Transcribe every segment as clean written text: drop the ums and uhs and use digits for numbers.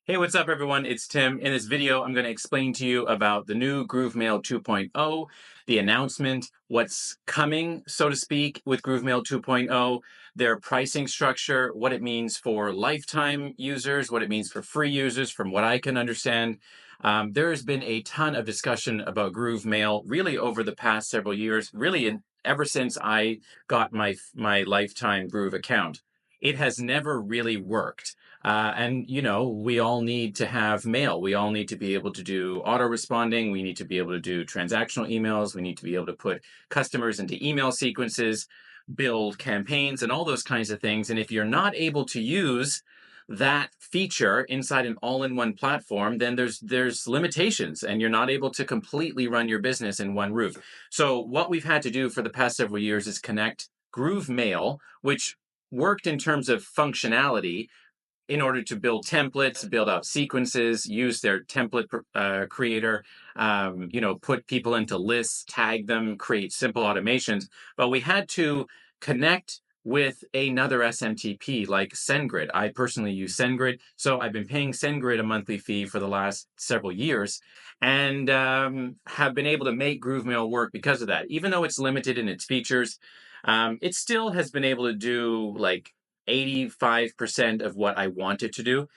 Hey, what's up, everyone? It's Tim. In this video, I'm going to explain to you about the new GrooveMail 2.0, the announcement, what's coming, so to speak, with GrooveMail 2.0, their pricing structure, what it means for lifetime users, what it means for free users, from what I can understand. There has been a ton of discussion about GrooveMail really over the past several years, ever since I got my lifetime Groove account. It has never really worked. We all need to have mail. We all need to be able to do auto responding. We need to be able to do transactional emails. We need to be able to put customers into email sequences, build campaigns, and all those kinds of things. And if you're not able to use that feature inside an all-in-one platform, then there's limitations, and you're not able to completely run your business in one roof. So what we've had to do for the past several years is connect Groove Mail, which worked in terms of functionality in order to build templates, build out sequences, use their template creator, put people into lists, tag them, create simple automations. But we had to connect with another SMTP like SendGrid. I personally use SendGrid, so I've been paying SendGrid a monthly fee for the last several years, and have been able to make GrooveMail work because of that. Even though it's limited in its features, it still has been able to do like 85% of what I wanted to do.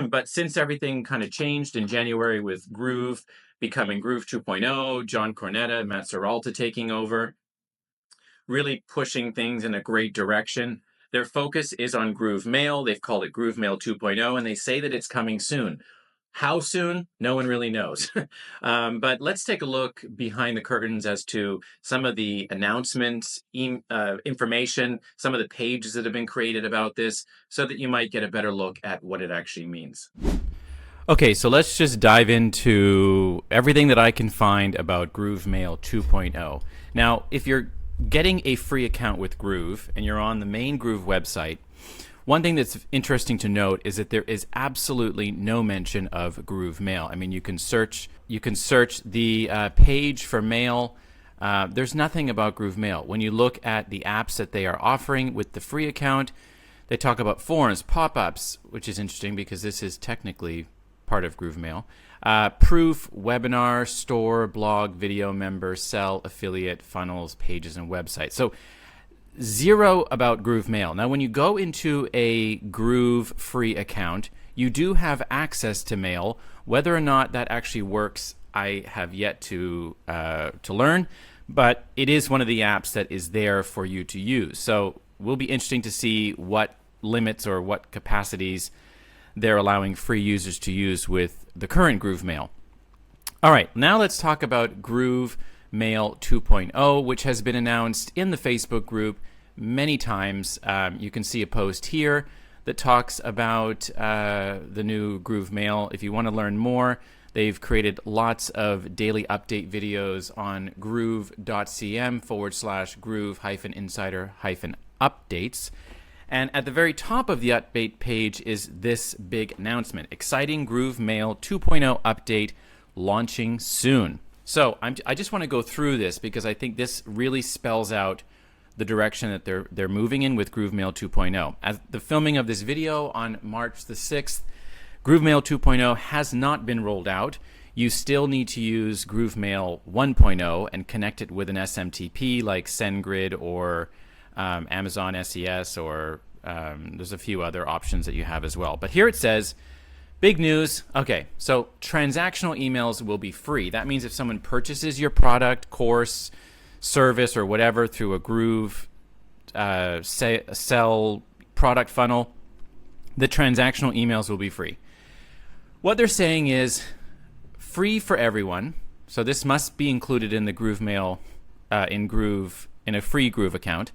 But since everything kind of changed in January with Groove becoming Groove 2.0, John Cornetta and Matt Serralta taking over, really pushing things in a great direction. Their focus is on Groove Mail. They've called it Groove Mail 2.0, and they say that it's coming soon. How soon? No one really knows. But let's take a look behind the curtains as to some of the announcements, information, some of the pages that have been created about this, so that you might get a better look at what it actually means. Okay, so let's just dive into everything that I can find about GrooveMail 2.0. Now, if you're getting a free account with Groove and you're on the main Groove website, one thing that's interesting to note is that there is absolutely no mention of Groove Mail. I mean, you can search the page for mail. There's nothing about Groove Mail. When you look at the apps that they are offering with the free account, they talk about forums, pop-ups, which is interesting because this is technically part of Groove Mail. Proof, webinar, store, blog, video, member, sell, affiliate, funnels, pages, and websites. So zero about Groove Mail. Now, when you go into a Groove free account, you do have access to mail. Whether or not that actually works, I have yet to learn, but it is one of the apps that is there for you to use. So it will be interesting to see what limits or what capacities they're allowing free users to use with the current Groove Mail. All right, now let's talk about Groove Mail 2.0, which has been announced in the Facebook group many times. You can see a post here that talks about the new Groove Mail. If you want to learn more, they've created lots of daily update videos on groove.cm /groove-insider-updates. And at the very top of the update page is this big announcement: exciting Groove Mail 2.0 update launching soon. So I just want to go through this because I think this really spells out the direction that they're moving in with GrooveMail 2.0. As the filming of this video on March the 6th, GrooveMail 2.0 has not been rolled out. You still need to use GrooveMail 1.0 and connect it with an SMTP like SendGrid or Amazon SES, or there's a few other options that you have as well. But here it says, big news. Okay, so transactional emails will be free. That means if someone purchases your product, course, service, or whatever through a Groove sell product funnel, the transactional emails will be free. What they're saying is free for everyone. So this must be included in the Groove Mail in a free Groove account,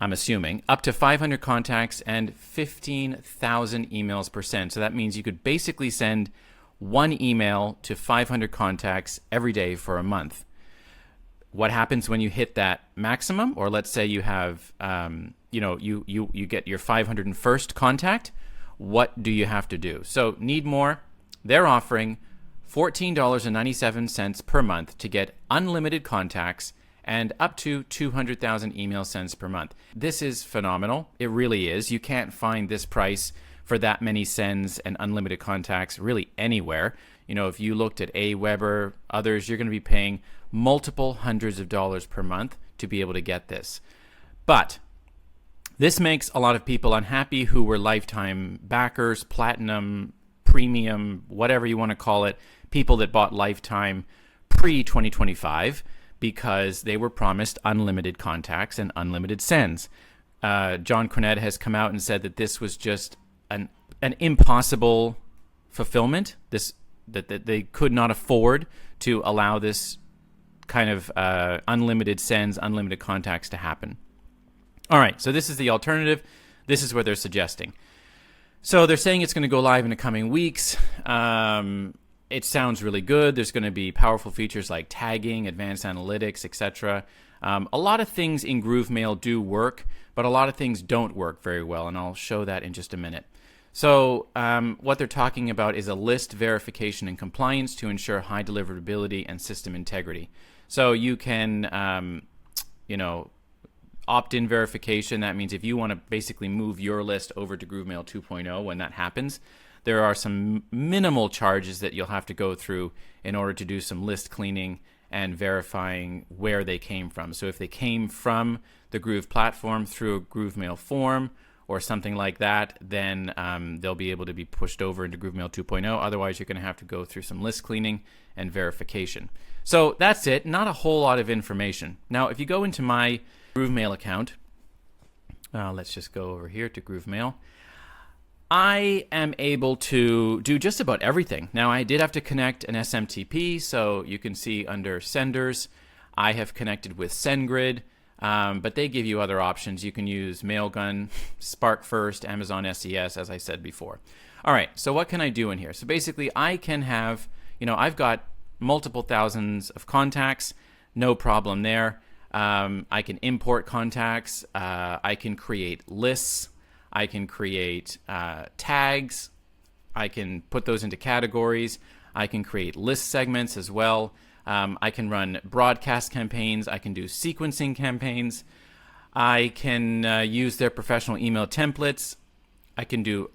I'm assuming, up to 500 contacts and 15,000 emails per send. So that means you could basically send one email to 500 contacts every day for a month. What happens when you hit that maximum? Or let's say you have, you get your 501st contact. What do you have to do? So need more. They're offering $14.97 per month to get unlimited contacts and up to 200,000 email sends per month. This is phenomenal. It really is. You can't find this price for that many sends and unlimited contacts really anywhere. You know, if you looked at Aweber, others, you're going to be paying multiple hundreds of dollars per month to be able to get this. But this makes a lot of people unhappy who were lifetime backers, platinum, premium, whatever you want to call it, people that bought lifetime pre-2025 because they were promised unlimited contacts and unlimited sends. John Cornette has come out and said that this was just an impossible fulfillment, that they could not afford to allow this kind of unlimited sends, unlimited contacts to happen. All right, so this is the alternative. This is what they're suggesting. So they're saying it's going to go live in the coming weeks. It sounds really good. There's going to be powerful features like tagging, advanced analytics, etc. A lot of things in GrooveMail do work, but a lot of things don't work very well, and I'll show that in just a minute. So what they're talking about is a list verification and compliance to ensure high deliverability and system integrity. So you can, opt-in verification. That means if you want to basically move your list over to GrooveMail 2.0, when that happens, there are some minimal charges that you'll have to go through in order to do some list cleaning and verifying where they came from. So if they came from the Groove platform through a GrooveMail form or something like that, then they'll be able to be pushed over into GrooveMail 2.0. Otherwise, you're going to have to go through some list cleaning and verification. So that's it. Not a whole lot of information. Now, if you go into my GrooveMail account, let's just go over here to GrooveMail. I am able to do just about everything. Now, I did have to connect an SMTP, so you can see under senders, I have connected with SendGrid, but they give you other options. You can use Mailgun, SparkFirst, Amazon SES, as I said before. All right, so what can I do in here? So basically, I can have, I've got multiple thousands of contacts, no problem there. I can import contacts. I can create lists. I can create tags. I can put those into categories. I can create list segments as well. I can run broadcast campaigns. I can do sequencing campaigns. I can use their professional email templates. I can do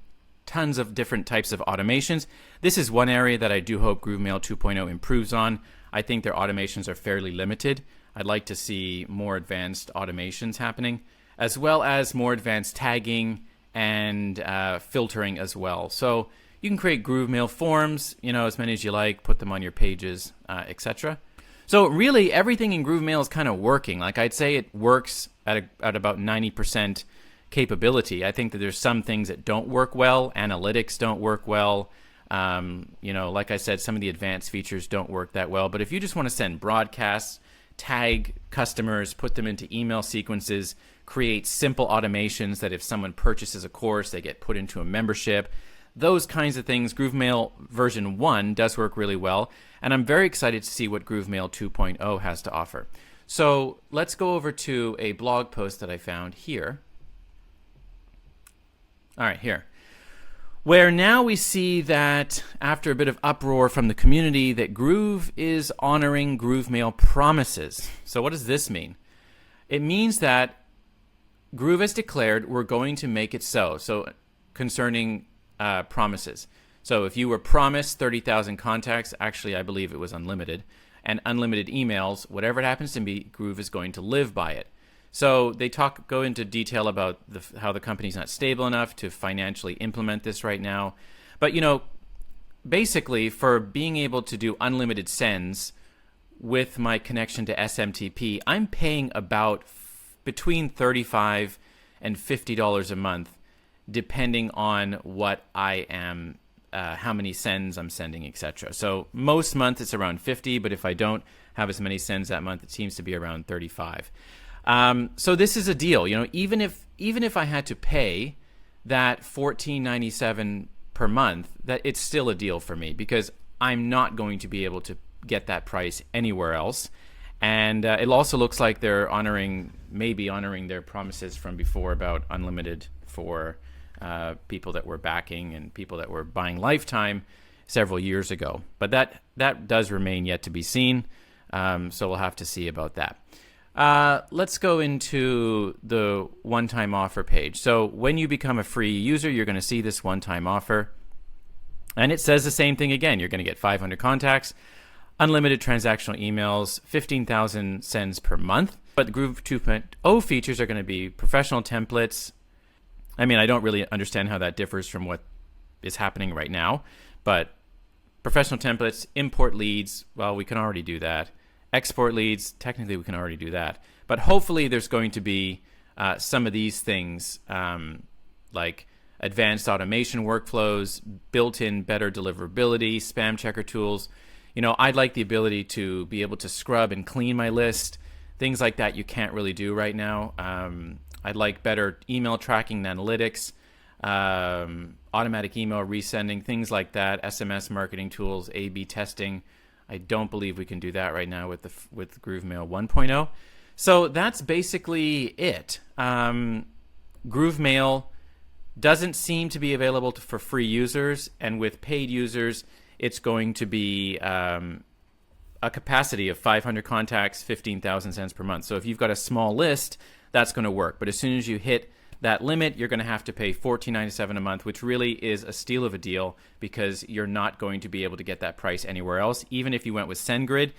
tons of different types of automations. This is one area that I do hope GrooveMail 2.0 improves on. I think their automations are fairly limited. I'd like to see more advanced automations happening, as well as more advanced tagging and filtering as well. So you can create GrooveMail forms, as many as you like, put them on your pages, etc. So really everything in GrooveMail is kind of working. Like I'd say it works at about 90% capability. I think that there's some things that don't work well. Analytics don't work well. Like I said, some of the advanced features don't work that well. But if you just want to send broadcasts, tag customers, put them into email sequences, create simple automations that if someone purchases a course, they get put into a membership. Those kinds of things, GrooveMail version 1 does work really well. And I'm very excited to see what GrooveMail 2.0 has to offer. So let's go over to a blog post that I found here. All right, here. Where now we see that after a bit of uproar from the community that Groove is honoring GrooveMail promises. So what does this mean? It means that Groove has declared we're going to make it so. So concerning promises. So if you were promised 30,000 contacts, actually I believe it was unlimited, and unlimited emails, whatever it happens to be, Groove is going to live by it. So they go into detail about how the company's not stable enough to financially implement this right now. But, basically for being able to do unlimited sends with my connection to SMTP, I'm paying about between $35 and $50 a month, depending on what I am, how many sends I'm sending, etc. So most months it's around 50, but if I don't have as many sends that month, it seems to be around 35. So this is a deal, even if I had to pay that $14.97 per month, that it's still a deal for me because I'm not going to be able to get that price anywhere else. And it also looks like they're maybe honoring their promises from before about unlimited for people that were backing and people that were buying lifetime several years ago. But that does remain yet to be seen. So we'll have to see about that. Let's go into the one-time offer page. So when you become a free user, you're going to see this one-time offer. And it says the same thing again. You're going to get 500 contacts, unlimited transactional emails, 15,000 sends per month. But the Groove 2.0 features are going to be professional templates. I mean, I don't really understand how that differs from what is happening right now, but professional templates, import leads, well, we can already do that. Export leads, technically we can already do that. But hopefully there's going to be some of these things like advanced automation workflows, built-in better deliverability, spam checker tools. You know, I'd like the ability to be able to scrub and clean my list. Things like that you can't really do right now. I'd like better email tracking and analytics, automatic email resending, things like that, SMS marketing tools, A/B testing. I don't believe we can do that right now with GrooveMail 1.0. So that's basically it. GrooveMail doesn't seem to be available for free users, and with paid users, it's going to be a capacity of 500 contacts, 15,000 cents per month. So if you've got a small list, that's going to work. But as soon as you hit that limit, you're going to have to pay $14.97 a month, which really is a steal of a deal because you're not going to be able to get that price anywhere else. Even if you went with SendGrid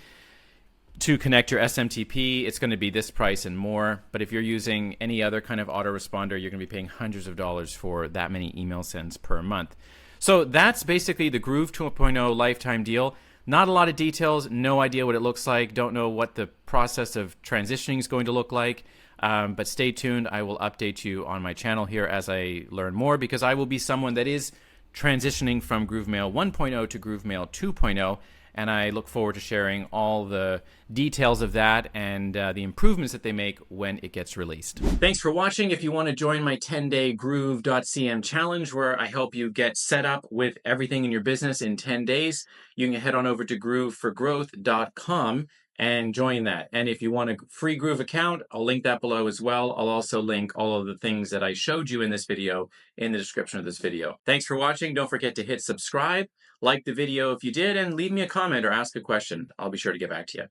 to connect your SMTP, it's going to be this price and more. But if you're using any other kind of autoresponder, you're going to be paying hundreds of dollars for that many email sends per month. So that's basically the Groove 2.0 lifetime deal. Not a lot of details, no idea what it looks like, don't know what the process of transitioning is going to look like. But stay tuned. I will update you on my channel here as I learn more, because I will be someone that is transitioning from GrooveMail 1.0 to GrooveMail 2.0, and I look forward to sharing all the details of that and the improvements that they make when it gets released. Thanks for watching. If you want to join my 10-day groove.cm challenge, where I help you get set up with everything in your business in 10 days, you can head on over to grooveforgrowth.com and join that. And if you want a free Groove account, I'll link that below as well. I'll also link all of the things that I showed you in this video in the description of this video. Thanks for watching. Don't forget to hit subscribe, like the video if you did, and leave me a comment or ask a question. I'll be sure to get back to you.